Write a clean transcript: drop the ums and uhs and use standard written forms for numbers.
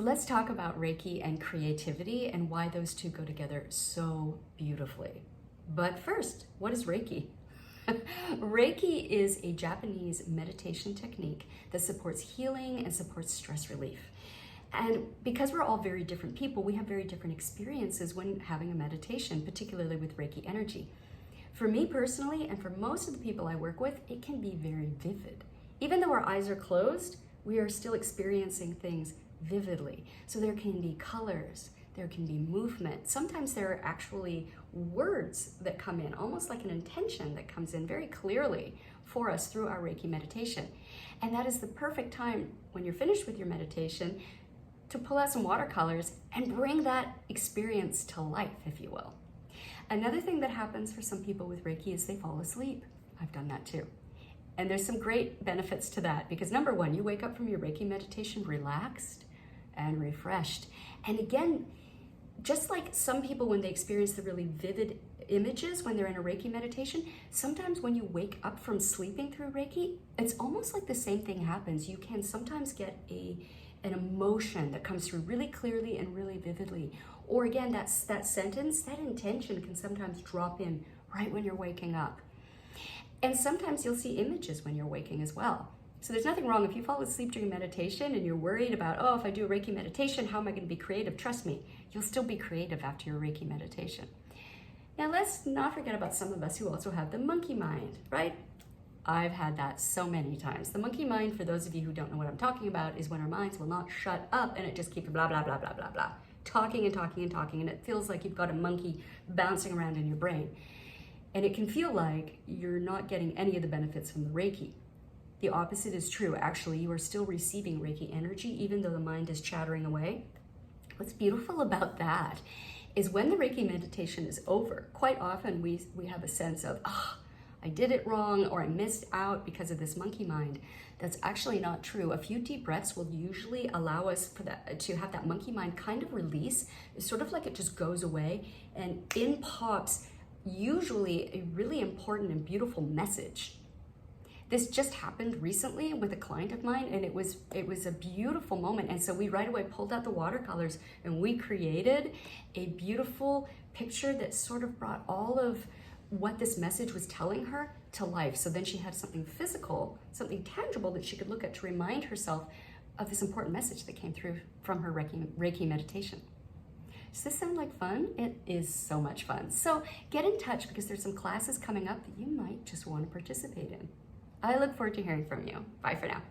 Let's talk about Reiki and creativity and why those two go together so beautifully. But first, what is Reiki? Reiki is a Japanese meditation technique that supports healing and supports stress relief. And because we're all very different people, we have very different experiences when having a meditation, particularly with Reiki energy. For me personally, and for most of the people I work with, it can be very vivid. Even though our eyes are closed, we are still experiencing things vividly. So there can be colors, there can be movement. Sometimes there are actually words that come in, almost like an intention that comes in very clearly for us through our Reiki meditation. And that is the perfect time when you're finished with your meditation to pull out some watercolors and bring that experience to life, if you will. Another thing that happens for some people with Reiki is they fall asleep. I've done that too. And there's some great benefits to that because number one, you wake up from your Reiki meditation relaxed and refreshed. And again, just like some people when they experience the really vivid images when they're in a Reiki meditation, sometimes when you wake up from sleeping through Reiki, it's almost like the same thing happens. You can sometimes get an emotion that comes through really clearly and really vividly. Or again, that sentence, that intention can sometimes drop in right when you're waking up. And sometimes you'll see images when you're waking as well. So there's nothing wrong if you fall asleep during meditation and you're worried about, oh, if I do a Reiki meditation, how am I going to be creative? Trust me, you'll still be creative after your Reiki meditation. Now let's not forget about some of us who also have the monkey mind, right? I've had that so many times. The monkey mind, for those of you who don't know what I'm talking about, is when our minds will not shut up and it just keeps blah, blah, blah, blah, blah, blah, talking and talking and talking, and it feels like you've got a monkey bouncing around in your brain. And it can feel like you're not getting any of the benefits from the Reiki. The opposite is true. Actually, you are still receiving Reiki energy, even though the mind is chattering away. What's beautiful about that is when the Reiki meditation is over, quite often we have a sense of, I did it wrong, or I missed out because of this monkey mind. That's actually not true. A few deep breaths will usually allow us to have that monkey mind kind of release. It's sort of like it just goes away, and in pops usually a really important and beautiful message. This just happened recently with a client of mine, and it was a beautiful moment. And so we right away pulled out the watercolors and we created a beautiful picture that sort of brought all of what this message was telling her to life. So then she had something physical, something tangible that she could look at to remind herself of this important message that came through from her Reiki meditation. Does this sound like fun? It is so much fun. So get in touch because there's some classes coming up that you might just want to participate in. I look forward to hearing from you. Bye for now.